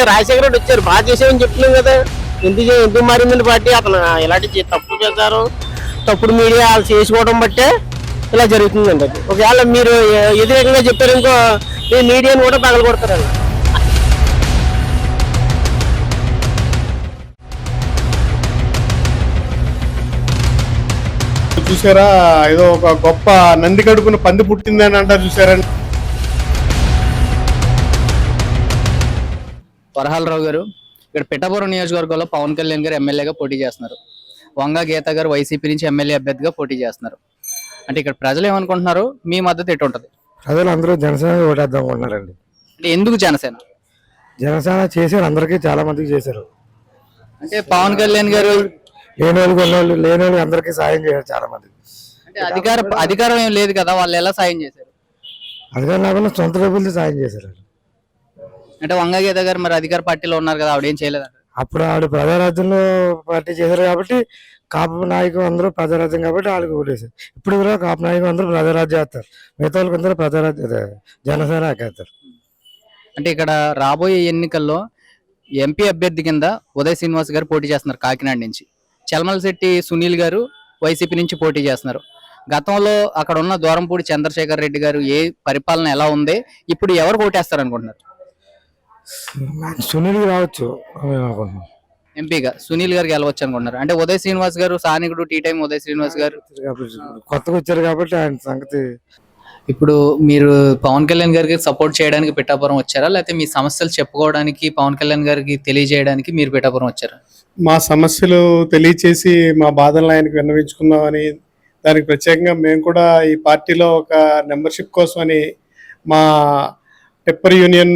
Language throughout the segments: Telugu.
రాజశేఖర రెడ్డి వచ్చారు, బాగా చేసామని చెప్తున్నాం కదా. ఎందుకు మారిందని పార్టీ అతను ఇలాంటి తప్పు చేశారు, తప్పుడు మీడియా వాళ్ళు చేసుకోవడం బట్టే ఇలా జరుగుతుందండి. అది ఒకవేళ మీరు వ్యతిరేకంగా చెప్పారు ఇంకో మీ మీడియాని కూడా పగల కొడతారండి. చూసారా, ఏదో ఒక గొప్ప నంది కడుపున పంది పుట్టిందని అంటారు చూసారండి. వరహాలరావు గారు ఇక్కడ పిఠాపురం నియోజకవర్గంలో పవన్ కళ్యాణ్ గారు ఎమ్మెల్యేగా పోటీ చేస్తున్నారు. వంగ గీత గారు వైసీపీ నుంచి ఎమ్మెల్యే అభ్యర్థిగా పోటీ చేస్తున్నారు. అంటే ఇక్కడ ప్రజలు ఏమనుకుంటున్నారు, మీ మద్దతు ఎటు ఉంటుంది? ప్రజలు అందరూ జనసేన ఓటేద్దాం అనుకుంటున్నారండి. అంటే ఎందుకు జనసేన? జనసేన చేశారు, అందరికీ చాలా మందికి చేశారు. అంటే పవన్ కళ్యాణ్ గారు లేని వాళ్ళు అందరికీ సాయం చేశారు చాలా మంది. అంటే అధికారం ఏం లేదు కదా, వాళ్ళు ఎలా సాయం చేశారు? అధికారం లేకుండా సొంత డబ్బులతో సాయం చేశారు. అంటే వంగ గీత గారు మరి అధికార పార్టీలో ఉన్నారు కదా, ఆవిడ ఏం చేయలేదంట. అప్పుడు ఆవిడ ప్రజారాజ్యంలో పార్టీ చేశారు కాబట్టి కాపు నాయకులు అందరూ ప్రజారాజ్యం కాబట్టి వాళ్ళకి ఓటేశారు. ఇప్పుడు కూడా కాపు నాయకులు అందరూ ప్రజారాజ్యం వేస్తారు, మిగతా వాళ్ళకి అందరూ జనసేన ఎక్కేస్తారు. అంటే ఇక్కడ రాబోయే ఎన్నికల్లో ఎంపీ అభ్యర్థి కింద ఉదయ్ శ్రీనివాస్ గారు పోటీ చేస్తున్నారు కాకినాడ నుంచి. చలమలశెట్టి సునీల్ గారు వైసీపీ నుంచి పోటీ చేస్తున్నారు. గతంలో అక్కడ ఉన్న దూరంపూడి చంద్రశేఖర్ రెడ్డి గారు ఏ పరిపాలన ఎలా ఉంది, ఇప్పుడు ఎవరు ఓటేస్తారు అనుకుంటున్నారు? సునీల్ రావచ్చు ఎంపీగా సునీల్ గారికి వెళ్ళవచ్చు అనుకుంటున్నారు. అంటే ఉదయ్ శ్రీనివాస్ గారు స్థానికుడు, టీ టైం ఉదయ్ శ్రీనివాస్ గారు కొత్తగా వచ్చారు కాబట్టి ఆయన సంగతి. ఇప్పుడు మీరు పవన్ కళ్యాణ్ గారికి సపోర్ట్ చేయడానికి పిఠాపురం వచ్చారా, లేకపోతే మీ సమస్యలు చెప్పుకోవడానికి పవన్ కళ్యాణ్ గారికి తెలియజేయడానికి మీరు పిఠాపురం వచ్చారా? మా సమస్యలు తెలియచేసి మా బాధలను ఆయనకు విన్నవించుకుందామని, దానికి ప్రత్యేకంగా మేము కూడా ఈ పార్టీలో ఒక మెంబర్షిప్ కోసమని మా టెప్పర్ యూనియన్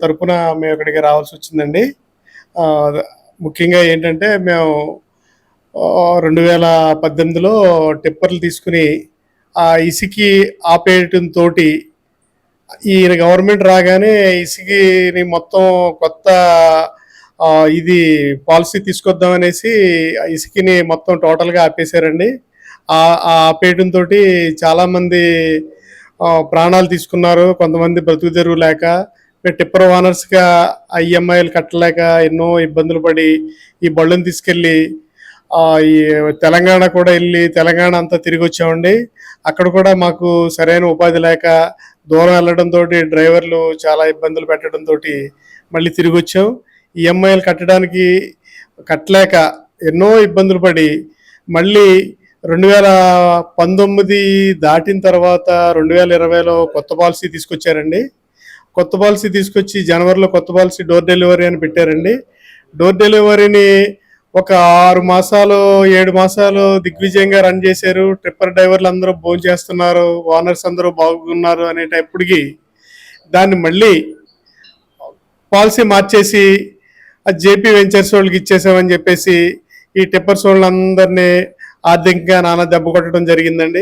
తరఫున మేము ఇక్కడికి రావాల్సి వచ్చిందండి. ముఖ్యంగా ఏంటంటే మేము 2018లో టిప్పర్లు తీసుకుని ఆ ఇసుకి ఆపేయటంతో ఈయన గవర్నమెంట్ రాగానే ఇసుకని మొత్తం కొత్త ఇది పాలసీ తీసుకొద్దాం అనేసి ఇసుకని మొత్తం టోటల్గా ఆపేశారండి. ఆపేయటంతో చాలామంది ప్రాణాలు తీసుకున్నారు, కొంతమంది బ్రతుకు తెరువు లేక. టిప్పర్ ఓనర్స్గా IMIలు కట్టలేక ఎన్నో ఇబ్బందులు పడి ఈ బళ్ళని తీసుకెళ్ళి ఈ తెలంగాణ కూడా వెళ్ళి తెలంగాణ అంతా తిరిగి వచ్చామండి. అక్కడ కూడా మాకు సరైన ఉపాధి లేక దూరం వెళ్ళడంతో డ్రైవర్లు చాలా ఇబ్బందులు పెట్టడంతో మళ్ళీ తిరిగి వచ్చాం. IMIలు కట్టలేక ఎన్నో ఇబ్బందులు పడి మళ్ళీ 2019 దాటిన తర్వాత 2020లో కొత్త పాలసీ తీసుకొచ్చారండి. కొత్త పాలసీ తీసుకొచ్చి జనవరిలో కొత్త పాలసీ డోర్ డెలివరీ అని పెట్టారండి. డోర్ డెలివరీని ఒక 6 మాసాలు 7 మాసాలు దిగ్విజయంగా రన్ చేశారు. ట్రిప్పర్ డ్రైవర్లు అందరూ భోజనం చేస్తున్నారు, ఓనర్స్ అందరూ బాగున్నారు అనేటప్పటికి దాన్ని మళ్ళీ పాలసీ మార్చేసి అది JP వెంచర్స్ వాళ్ళకి ఇచ్చేసామని చెప్పేసి ఈ టిప్పర్స్ వాళ్ళందరినీ ఆర్థికంగా నానా దెబ్బ కొట్టడం జరిగిందండి.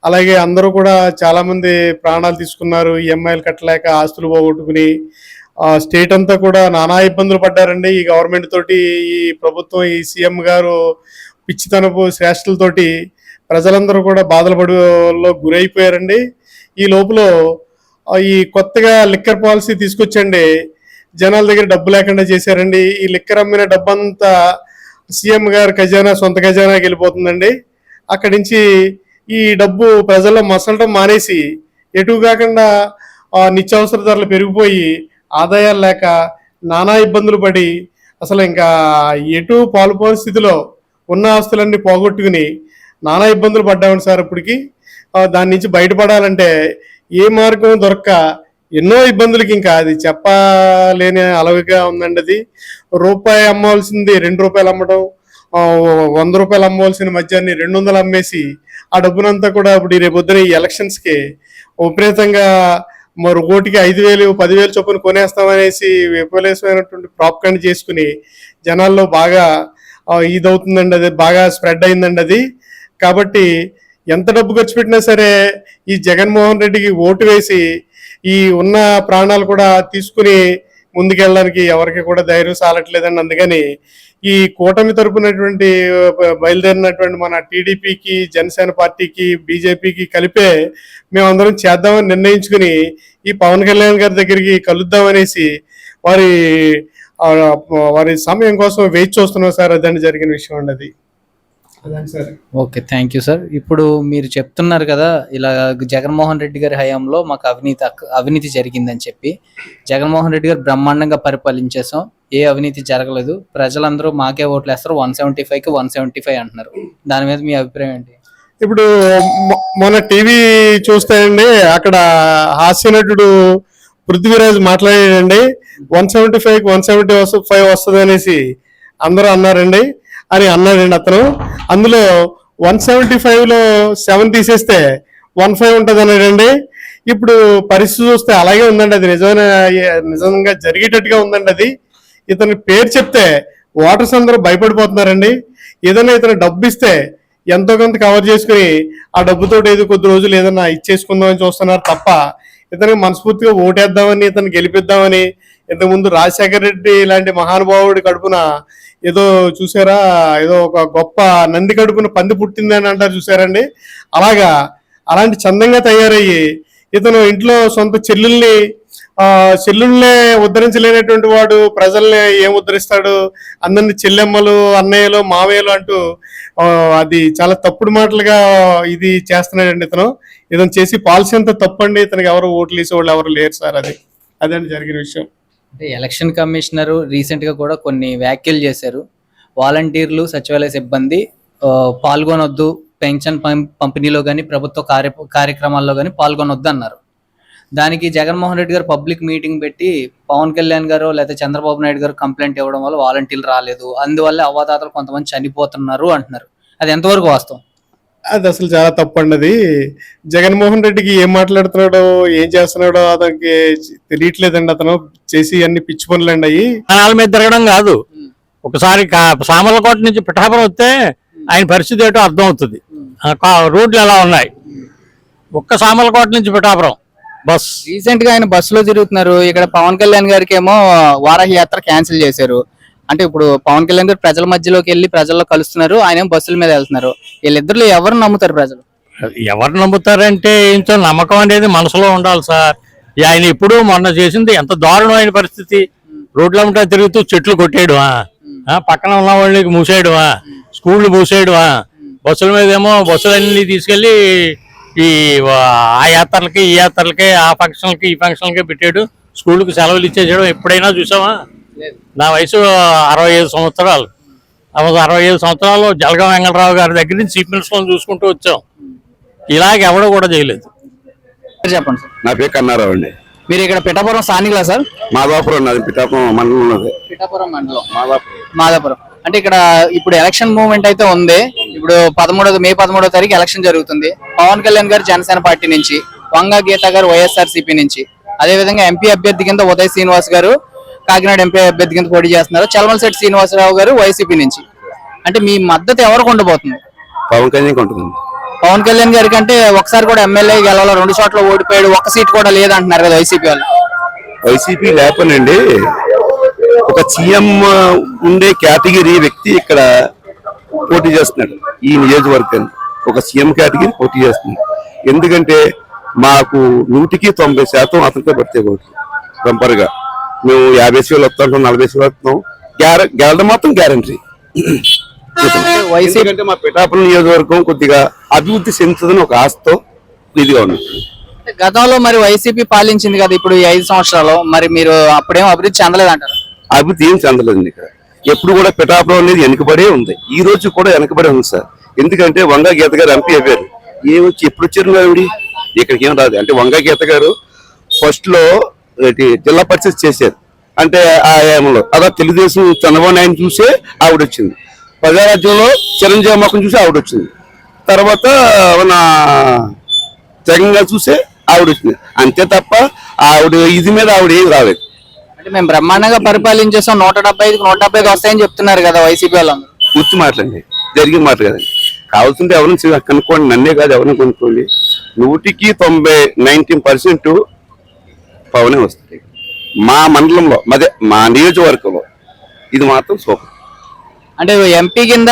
అలాగే అందరూ కూడా చాలామంది ప్రాణాలు తీసుకున్నారు, EMIలు కట్టలేక ఆస్తులు పోగొట్టుకుని. స్టేట్ అంతా కూడా నానా ఇబ్బందులు పడ్డారండి ఈ గవర్నమెంట్ తోటి. ఈ ప్రభుత్వం, ఈ CM గారు పిచ్చితనపు శ్రేష్టలతోటి ప్రజలందరూ కూడా బాధల పడులో గురైపోయారండి. ఈ లోపల ఈ కొత్తగా లిక్కర్ పాలసీ తీసుకొచ్చండి, జనాల దగ్గర డబ్బు లేకుండా చేశారండి. ఈ లిక్కర్ అమ్మిన డబ్బంతా CM గారు ఖజానా, సొంత ఖజానాకి వెళ్ళిపోతుందండి. అక్కడి నుంచి ఈ డబ్బు ప్రజల్లో మసలటం మానేసి ఎటు కాకుండా నిత్యావసర ధరలు పెరిగిపోయి ఆదాయాలు లేక నానా ఇబ్బందులు పడి అసలు ఇంకా ఎటు పాలుపోని స్థితిలో ఉన్న ఆస్తులన్నీ పోగొట్టుకుని నానా ఇబ్బందులు పడ్డామని సార్. ఇప్పటికి దాని నుంచి బయటపడాలంటే ఏ మార్గం దొరక్క ఎన్నో ఇబ్బందులకి ఇంకా అది చెప్పలేని అలవిగా ఉందండి. అది రూపాయి అమ్మవలసింది ₹2 అమ్మడం, ₹100 అమ్మవలసిన మద్యాన్ని 200 అమ్మేసి ఆ డబ్బునంతా కూడా ఇప్పుడు రేపు పొద్దున ఈ ఎలక్షన్స్కి విపరీతంగా మరి ఓటికి 5,000 10,000 చొప్పున కొనేస్తామనేసి విపరీతమైనటువంటి ప్రాపకాండ చేసుకుని జనాల్లో బాగా ఇదవుతుందండి. అది బాగా స్ప్రెడ్ అయిందండి అది. కాబట్టి ఎంత డబ్బు ఖర్చు పెట్టినా సరే ఈ జగన్మోహన్ రెడ్డికి ఓటు వేసి ఈ ఉన్న ప్రాణాలు కూడా తీసుకుని ముందుకెళ్ళడానికి ఎవరికి కూడా ధైర్యం సాలట్లేదండి. అందుకని ఈ కూటమి తరపునటువంటి బయలుదేరినటువంటి మన టీడీపీకి, జనసేన పార్టీకి, బీజేపీకి కలిపే మేమందరం చేద్దామని నిర్ణయించుకుని ఈ పవన్ కళ్యాణ్ గారి దగ్గరికి కలుద్దామనేసి వారి ఆ, వారి సమయం కోసం వెయిట్ చూస్తున్నాం సార్. అదండి జరిగిన విషయం అండి అది. అదండి sir. Okay, thank you sir. ఇప్పుడు మీరు చెప్తున్నారు కదా ఇలా జగన్మోహన్ రెడ్డి గారి హయాంలో మాకు అవినీతి జరిగిందని చెప్పి. జగన్మోహన్ రెడ్డి గారు బ్రహ్మాండంగా పరిపాలించేసాం, ఏ అవినీతి జరగలేదు, ప్రజలందరూ మాకే ఓట్లు వేస్తారు, 175కి 175 అంటున్నారు. దాని మీద మీ అభిప్రాయం ఏంటి? ఇప్పుడు మొన్న టీవీ చూస్తే అండి, అక్కడ హాస్య నటుడు పృథ్వీరాజ్ మాట్లాడాడండి, 175కి 175 వస్తుంది అనేసి అందరూ అన్నారండి అని అన్నాడండి అతను. అందులో 175లో 7 తీసేస్తే 15 ఉంటుంది అన్నాడండి. ఇప్పుడు పరిస్థితి చూస్తే అలాగే ఉందండి. అది నిజంగా జరిగేటట్టుగా ఉందండి అది. ఇతని పేరు చెప్తే ఓటర్స్ అందరూ భయపడిపోతున్నారండి. ఏదైనా ఇతను డబ్బు ఇస్తే ఎంతో కొంత కవర్ చేసుకుని ఆ డబ్బుతో ఏదో కొద్ది రోజులు ఏదైనా ఇచ్చేసుకుందామని చూస్తున్నారు తప్ప ఇతనికి మనస్ఫూర్తిగా ఓటేద్దామని, ఇతను గెలిపిద్దామని. ఇంతకుముందు రాజశేఖర రెడ్డి ఇలాంటి మహానుభావుడి కడుపున ఏదో చూసారా, ఏదో ఒక గొప్ప నంది కడుపున పంది పుట్టిందని అంటారు చూసారండి. అలాంటి చందంగా తయారయ్యి ఇతను ఇంట్లో సొంత చెల్లుల్నే ఉద్ధరించలేనటువంటి వాడు ప్రజల్ని ఏం ఉద్ధరిస్తాడు? అందరిని చెల్లెమ్మలు, అన్నయ్యలు, మావయ్యలు అంటూ అది చాలా తప్పుడు మాటలుగా ఇది చేస్తున్నాడండి ఇతను చేసి పాలసీ అంతా తప్పండి. ఇతనికి ఎవరు ఓట్లు వేసేవాళ్ళు ఎవరు లేరు సార్. అదండి జరిగిన విషయం. అంటే ఎలక్షన్ కమిషనర్ రీసెంట్ గా కూడా కొన్ని వ్యాఖ్యలు చేశారు. వాలంటీర్లు, సచివాలయ సిబ్బంది పాల్గొనొద్దు, పెన్షన్ పంపిణీలో కానీ ప్రభుత్వ కార్యక్రమాల్లో కానీ పాల్గొనొద్దు అన్నారు. దానికి జగన్మోహన్ రెడ్డి గారు పబ్లిక్ మీటింగ్ పెట్టి పవన్ కళ్యాణ్ గారు లేదా చంద్రబాబు నాయుడు గారు కంప్లైంట్ ఇవ్వడం వల్ల వాలంటీర్లు రాలేదు, అందువల్ల అవ్వాతాతలు కొంతమంది చనిపోతున్నారు అంటున్నారు. అది ఎంతవరకు వాస్తవం? అది అసలు చాలా తప్పండి. అది జగన్మోహన్ రెడ్డికి ఏం మాట్లాడుతున్నాడో ఏం చేస్తున్నాడో అతనికి తెలియట్లేదండి. అతను చేసి అన్ని పిచ్చి పనులండి. అయ్యి కణాల మీద తిరగడం కాదు. ఒకసారి సామర్లకోట నుంచి పిఠాపురం వస్తే ఆయన పరిస్థితి ఏంటో అర్థం అవుతుంది. రోడ్లు ఎలా ఉన్నాయి. ఒక్క సామర్లకోట నుంచి పిఠాపురం బస్. రీసెంట్ గా ఆయన బస్సులో తిరుగుతున్నారు. ఇక్కడ పవన్ కళ్యాణ్ గారికి ఏమో వారాహి యాత్ర క్యాన్సిల్ చేశారు. అంటే ఇప్పుడు పవన్ కళ్యాణ్ గారు ప్రజల మధ్యలోకి వెళ్ళి ప్రజల్లో కలుస్తున్నారు, ఆయన బస్సుల మీద వెళ్తున్నారు. వీళ్ళిద్దరు ఎవరు నమ్ముతారు ప్రజలు? ఎవరు నమ్ముతారంటే ఏంటో నమ్మకం అనేది మనసులో ఉండాలి సార్. ఆయన ఇప్పుడు మొన్న చేసింది ఎంత దారుణమైన పరిస్థితి. రోడ్ల వెంట తిరుగుతూ చెట్లు కొట్టేయడమా, పక్కన ఉన్న వాళ్ళకి మూసేయడమా, స్కూళ్ళు మూసేయడమా, బస్సుల మీద ఏమో బస్సులన్నీ తీసుకెళ్లి ఈ ఆ యాత్రలకి ఈ యాత్రలకి ఆ ఫంక్షన్లకి ఈ ఫంక్షన్లకి పెట్టాడు. స్కూళ్ళకి సెలవులు ఇచ్చేసాడు. ఎప్పుడైనా చూసావా? నా వయసు 65 సంవత్సరాలు. 65 సంవత్సరాలు జలగం వెంకటరావు గారి దగ్గర నుంచి చీఫ్ మినిస్టర్ చూసుకుంటూ వచ్చాం. ఇలాగ ఎవడో కూడా చేయలేదు. చెప్పండి సార్. నా పేరు కన్నారావు అండి. మీరు ఇక్కడ పిఠాపురం స్థానికులా సార్? మాదాపురం ఉన్నది, పిఠాపురం మండలం ఉన్నది. పిఠాపురం మండలం మాదాపురం. అంటే ఇక్కడ ఇప్పుడు ఎలక్షన్ మూవ్మెంట్ అయితే ఉంది. ఇప్పుడు మే 13వ తారీఖు ఎలక్షన్ జరుగుతుంది. పవన్ కళ్యాణ్ గారు జనసేన పార్టీ నుంచి, వంగా గీత గారు వైఎస్ఆర్సీపీ నుంచి, అదేవిధంగా ఎంపీ అభ్యర్థి కింద ఉదయ్ శ్రీనివాస్ గారు కాకినాడ ఎంపీ అభ్యర్థి కింద పోటీ చేస్తున్నారు. చలమలశెట్టి శ్రీనివాసరావు గారు వైసీపీ నుంచి. అంటే మీ మద్దతు ఎవరికి ఉండబోతుంది? పవన్ కళ్యాణ్ ఉంటుంది. పవన్ కళ్యాణ్ గారి కంటే ఒకసారి కూడా ఎమ్మెల్యే గెలవాల, 2 చోట్ల ఓడిపోయాడు, ఒక్క సీట్ కూడా లేదంటున్నారు కదా వైసీపీ వాళ్ళు. వైసీపీ లేపనండి, ఒక సీఎం ఉండే కేటగిరీ వ్యక్తి ఇక్కడ పోటీ చేస్తున్నాడు. ఈ నియోజకవర్గాన్ని ఒక సీఎం కేటగిరీ పోటీ చేస్తున్నాడు. ఎందుకంటే మాకు 100కి 90% అతనితో పడితే ఓట్లు బంపర్గా. మేము 50,000 వస్తాం, 40,000 వస్తాం. గెలడం మాత్రం గ్యారంటీ. ఎందుకంటే మా పిఠాపురం నియోజకవర్గం కొద్దిగా అభివృద్ధి చెందుతుందని ఒక ఆశతో ఇదిగా ఉంది. గతంలో మరి వైసీపీ పాలించింది కదా ఇప్పుడు ఈ 5 సంవత్సరాలు, మరి మీరు అప్పుడేమో అభివృద్ధి చెందలేదంటారు? అభివృద్ధి ఏం చెందలేదండి. ఇక్కడ ఎప్పుడు కూడా పిఠాపురం అనేది వెనుకబడే ఉంది. ఈ రోజు కూడా వెనుకబడే ఉంది సార్. ఎందుకంటే వంగా గీత గారు ఎంపీ అయ్యారు. ఎప్పుడు వచ్చారు ఆవిడ ఇక్కడికి? ఏం రాదు. అంటే వంగా గీత గారు ఫస్ట్ లో జిల్లా పరిషత్ చేశారు. అంటే ఆ ఏమంలో అలా తెలుగుదేశం చంద్రబాబు నాయుడు చూసే ఆవిడ వచ్చింది. ప్రజారాజ్యంలో చిరంజీవి మొక్కను చూసి ఆవిడ వచ్చింది. తర్వాత మన జగన్ గారు చూసే ఆవిడ వచ్చింది. అంతే తప్ప ఆవిడ ఇది మీద ఆవిడ ఏం రాలేదు. అంటే మేము బ్రహ్మాండంగా పరిపాలించేసాం, 175కి 170 వస్తాయని చెప్తున్నారు కదా వైసీపీ వాళ్ళందరూ. పూర్తి మాటలండి, జరిగిన మాట కదండి. కావాల్సింటే ఎవరిని కనుక్కోండి, నన్నే కాదు ఎవరిని కొనుక్కోండి. 100కి 19% పవనే వస్తుంది మా మండలంలో, మా నియోజకవర్గంలో. ఇది మాత్రం సూపర్. అంటే ఎంపీ కింద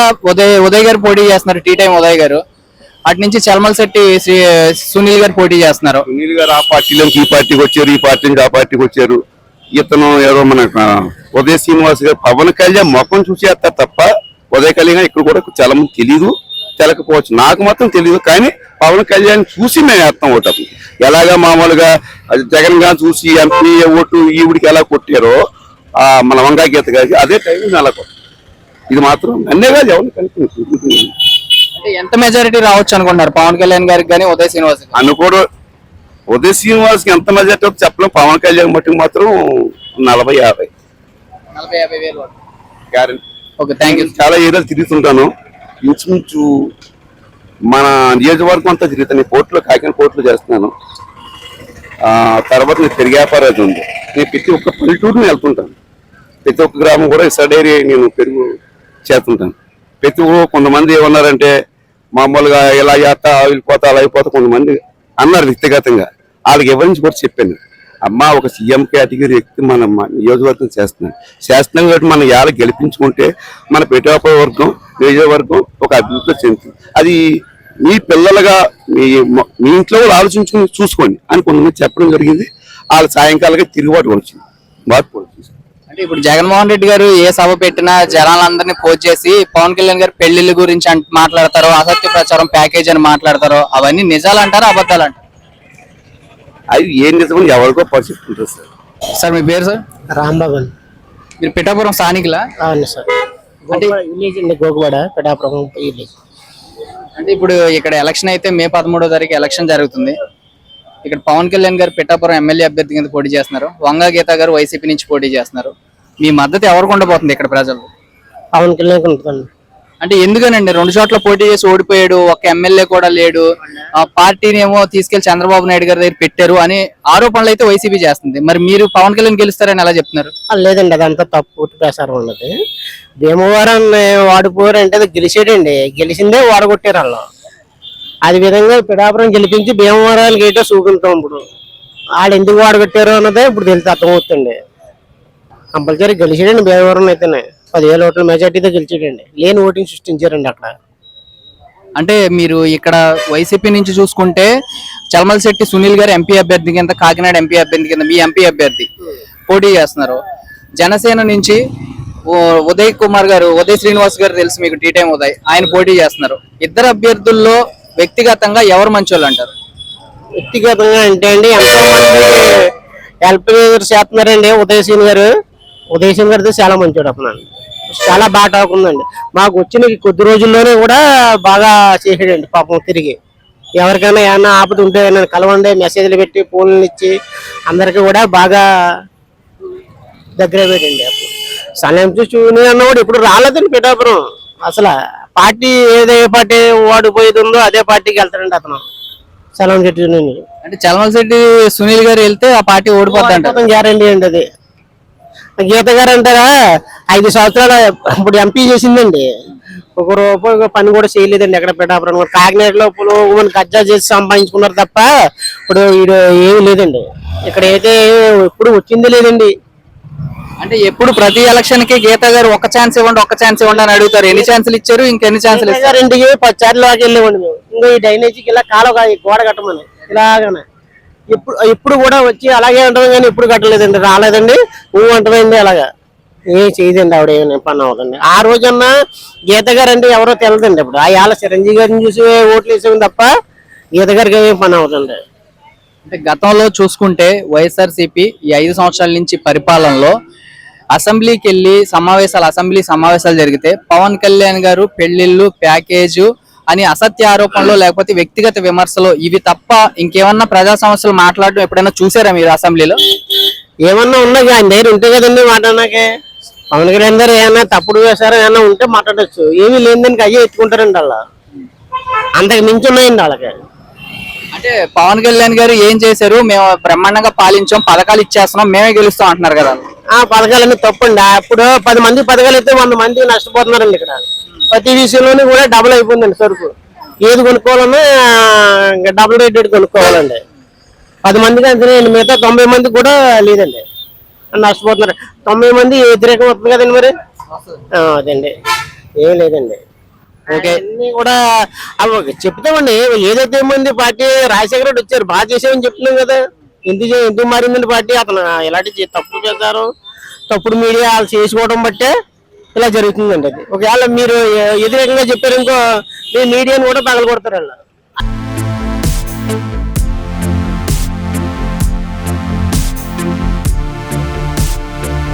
ఉదయ్ గారు పోటీ చేస్తున్నారు, టీ టైం ఉదయ్ గారు. అటు నుంచి చలమలశెట్టి సునీల్ గారు పోటీ చేస్తున్నారు. సునీల్ గారు ఆ పార్టీలోంచి ఈ పార్టీకి వచ్చారు, ఈ పార్టీ నుంచి ఆ పార్టీకి వచ్చారు. ఇతను ఎవరో మన ఉదయ శ్రీనివాస్ గారు పవన్ కళ్యాణ్ ముఖం చూసేస్తారు తప్ప ఉదయ కళ్యాణ్ ఇక్కడ కూడా చాలా మంది తెలియదు, తెలకపోవచ్చు. నాకు మాత్రం తెలియదు, కానీ పవన్ కళ్యాణ్ చూసి మేము వేస్తాం ఓటు. ఎలాగా మామూలుగా జగన్ గారు చూసి ఎంపీ ఓటు ఈవిడికి ఎలా కొట్టారో మన వంగా గీత గారికి అదే టైం అలా కొట్టారు. ఇది మాత్రం అన్నేగా ఎవరు కనిపించింది. అంటే ఎంత మెజారిటీ రావచ్చు అనుకుంటున్నారు పవన్ కళ్యాణ్ గారికి కానీ ఉదయ్ శ్రీనివాస్ గారికి? అనుకోవడం ఉదయ శ్రీనివాస్ కి ఎంత మెజార్టీ చెప్పలేం. పవన్ కళ్యాణ్ మట్టుకు మాత్రం 40-50 40,000 వరకు. గ్యారెంటీ. Okay, thank you. చాలా ఏరియాలు తిరుగుతుంటాను. ఇంచుమించు మన నియోజకవర్గం అంతా తిరుగుతాను. కోర్టులో కాకినాడ కోర్టులో చేస్తున్నాను. తర్వాత నేను పెరిగి వ్యాపారాలు ఉంది. నేను ప్రతి ఒక్క పల్లెటూరుని వెళ్తుంటాను. ప్రతి ఒక్క గ్రామం కూడా ఇసాడ్ ఏరియా నేను పెరుగు చేస్తుంటాను. ప్రతి కొంతమంది ఏమన్నారంటే మామూలుగా ఇలా చేస్తా వెళ్ళిపోతా అలా అయిపోతా కొంతమంది అన్నారు వ్యక్తిగతంగా. వాళ్ళకి ఎవరి కూడా చెప్పాను, అమ్మ ఒక సీఎం కేటగిరీ వ్యక్తి మన నియోజకవర్గం చేస్తున్నాం కాబట్టి మనం ఎలా గెలిపించుకుంటే మన పెట్టాపర వర్గం నియోజకవర్గం ఒక అభివృద్ధి చెందుతుంది. అది మీ పిల్లలుగా మీ ఇంట్లో కూడా ఆలోచించుకుని చూసుకోండి అని కొంతమంది చెప్పడం జరిగింది. వాళ్ళ సాయంకాలంగా తిరుగుబాటు వచ్చింది, మార్పు వచ్చింది. అంటే ఇప్పుడు జగన్మోహన్ రెడ్డి గారు ఏ సభ పెట్టినా జనాలందరినీ పోస్ట్ చేసి పవన్ కళ్యాణ్ గారు పెళ్లిళ్ళ గురించి మాట్లాడతారో, అసత్య ప్రచారం ప్యాకేజ్ అని మాట్లాడతారో, అవన్నీ నిజాలు అంటారా అబద్ధాలు అంటారు? అవి ఏం నిజమని ఎవరికో పరిస్థితి సార్. సార్ మీ పేరు సార్? రాంబాబు అండి. మీరు పిఠాపురం స్థానికులా? అవును సార్. విలేజ్ అండి, గోగువాడ పిఠాపురం విలేజ్. అంటే ఇప్పుడు ఇక్కడ ఎలక్షన్ అయితే మే 13వ తారీఖు ఎలక్షన్ జరుగుతుంది. ఇక్కడ పవన్ కళ్యాణ్ గారు పిఠాపురం ఎమ్మెల్యే అభ్యర్థి కింద పోటీ చేస్తున్నారు. వంగా గీత గారు వైసీపీ నుంచి పోటీ చేస్తున్నారు. మీ మద్దతు ఎవరికి ఉండబోతుంది ఇక్కడ ప్రజలు? పవన్ కళ్యాణ్ ఉంటుందండి. అంటే ఎందుకనండి 2 చోట్ల పోటీ చేసి ఓడిపోయాడు, ఒక ఎమ్మెల్యే కూడా లేడు, ఆ పార్టీని ఏమో తీసుకెళ్లి చంద్రబాబు నాయుడు గారి దగ్గర పెట్టారు అని ఆరోపణలు అయితే వైసీపీ చేస్తుంది. మరి మీరు పవన్ కళ్యాణ్ గెలుస్తారని ఎలా చెప్తున్నారు? లేదండి, అదంతా తప్పు ప్రసారం ఉన్నది. భీమవరం వాడిపోయారు అంటే అది గెలిచాడండి, గెలిచిందే వాడగొట్టారు వాళ్ళు. అది విధంగా పిఠాపురం గెలిపించి భీమవరానికి ఏంటో చూపించాం. ఇప్పుడు వాళ్ళు ఎందుకు వాడగొట్టారు అన్నదే ఇప్పుడు తెలిసి అర్థమవుతుంది. కంపల్సరీ గెలిచాడండి భీమవరం అయితేనే 10,000 ఓట్ల మెజార్టీతో గెలిచాడండి. లేని ఓటింగ్ సృష్టించారండి అక్కడ. అంటే మీరు ఇక్కడ వైసీపీ నుంచి చూసుకుంటే చలమలశెట్టి సునీల్ గారు ఎంపీ అభ్యర్థి కింద, కాకినాడ ఎంపీ అభ్యర్థి కింద మీ ఎంపీ అభ్యర్థి పోటీ చేస్తున్నారు. జనసేన నుంచి ఉదయ్ కుమార్ గారు, ఉదయ్ శ్రీనివాస్ గారు తెలుసు మీకు, టీ టైం ఉదయ్, ఆయన పోటీ చేస్తున్నారు. ఇద్దరు అభ్యర్థుల్లో వ్యక్తిగతంగా ఎవరు మంచోళ్ళు అంటారు? వ్యక్తిగతంగా అంటే అండి ఎంతో మంది హెల్ప్ చేస్తున్నారండి. ఉదయ్ సింగ్ గారితో చాలా మంచోడు అతను, చాలా బాగా టాక్ ఉందండి. మాకు వచ్చిన కొద్ది రోజుల్లోనే కూడా బాగా చేసాడండి పాపం. తిరిగి ఎవరికైనా ఏమన్నా ఆపద ఉంటే నన్ను కలవండి, మెసేజ్లు పెట్టి ఫోన్లు ఇచ్చి అందరికి కూడా బాగా దగ్గర పెట్టండి. సలహం చూని అన్న కూడా ఇప్పుడు రాలేదండి పిఠాపురం. అసలు పార్టీ ఏ పార్టీ ఓడిపోయేది ఉందో అదే పార్టీకి వెళ్తాడండి అతను. సలహం చెట్టు అంటే చలమలశెట్టి సునీల్ గారు వెళ్తే ఆ పార్టీ ఓడిపోతుంది గ్యారంటీ అండి. అది గీత గారు అంటారా 5 సంవత్సరాలు ఇప్పుడు ఎంపీ చేసిందండి, 1 రూపాయి పని కూడా చేయలేదండి ఎక్కడ పిఠాపురం. కాకినాడలో ఇప్పుడు కబ్జా చేసి సంపాదించుకున్నారు తప్ప ఇప్పుడు ఏమీ లేదండి. ఇక్కడ అయితే ఎప్పుడు వచ్చిందే లేదండి. అంటే ఎప్పుడు ప్రతి ఎలక్షన్ కి గీత గారు ఒక ఛాన్స్ ఇవ్వండి అని అడుగుతారు. ఎన్ని ఛాన్సులు ఇచ్చారు, ఇంకెన్ని ఛాన్సులు ఇచ్చారు? ఇంటికి 10 సార్లు వెళ్ళేవండి మేము. ఇంకా ఈ డ్రైనేజీకి ఇలా కాలువ గోడ కట్టమని ఇలాగనే ఇప్పుడు కూడా వచ్చి అలాగే ఉంటుంది, కానీ ఎప్పుడు కట్టలేదండి, రాలేదండి, అంటుందండి. అలాగా ఏం చేయదండి ఆవిడ, ఏమి పని అవ్వదండి. ఆ రోజన్నా గీత గారు అంటే ఎవరో తెలదండి. ఇప్పుడు ఆ చిరంజీవి గారిని చూసి ఓట్లు వేసాం తప్ప గీత గారికి ఏమి పని అవ్వదండి. అంటే గతంలో చూసుకుంటే వైఎస్ఆర్సీపీ ఈ 5 సంవత్సరాల నుంచి పరిపాలనలో అసెంబ్లీకి వెళ్ళి అసెంబ్లీ సమావేశాలు జరిగితే పవన్ కళ్యాణ్ గారు పెళ్లిళ్ళు, ప్యాకేజు అని అసత్య ఆరోపణలు లేకపోతే వ్యక్తిగత విమర్శలు ఇవి తప్ప ఇంకేమన్నా ప్రజా సమస్యలు మాట్లాడడం ఎప్పుడైనా చూసారా మీరు అసెంబ్లీలో? ఏమన్నా ఉన్నా ఆయన దగ్గర ఉంటే కదండి మాట్లాడనాకే. పవన్ కళ్యాణ్ గారు ఏమన్నా తప్పుడు వేశారో ఏమన్నా ఉంటే మాట్లాడచ్చు. ఏమీ లేదని అయ్యే ఎత్తుకుంటారండి వాళ్ళ, అంతకు మించి ఉన్నాయండి వాళ్ళకి. అంటే పవన్ కళ్యాణ్ గారు ఏం చేశారు, మేము బ్రహ్మాండంగా పాలించాం, పథకాలు ఇచ్చేస్తున్నాం, మేమే గెలుస్తాం అంటున్నారు కదా. ఆ పథకాలన్నీ తప్పండి. అప్పుడు 10 మంది పథకాలు అయితే 100 మంది నష్టపోతున్నారండి. ఇక్కడ ప్రతి విషయంలోనూ కూడా డబుల్ అయిపోయిందండి. సరుకు ఏది కొనుక్కోవాలన్నా డబుల్ రేట్ కొనుక్కోవాలండి. 10 మందికి అంతే, మిగతా 90 మందికి కూడా లేదండి, నష్టపోతున్నారు. 90 మంది వ్యతిరేకం వస్తుంది కదండి మరి. అదండి, ఏం లేదండి. ఓకే, అన్ని కూడా చెప్తామండి. ఏదైతే మంది పార్టీ రాజశేఖర రెడ్డి వచ్చారు, బాగా చేసామని చెప్తున్నాం కదా. ఎందుకు మారిందండి పార్టీ? అతను ఇలాంటి తప్పుడు ప్రచారం, తప్పుడు మీడియా వాళ్ళు చేసుకోవడం బట్టే ఇలా జరుగుతుందండి. అది ఒకవేళ మీరు వ్యతిరేకంగా చెప్పారు ఇంకో, మీ మీడియాని కూడా పగలగొడతారు వాళ్ళు.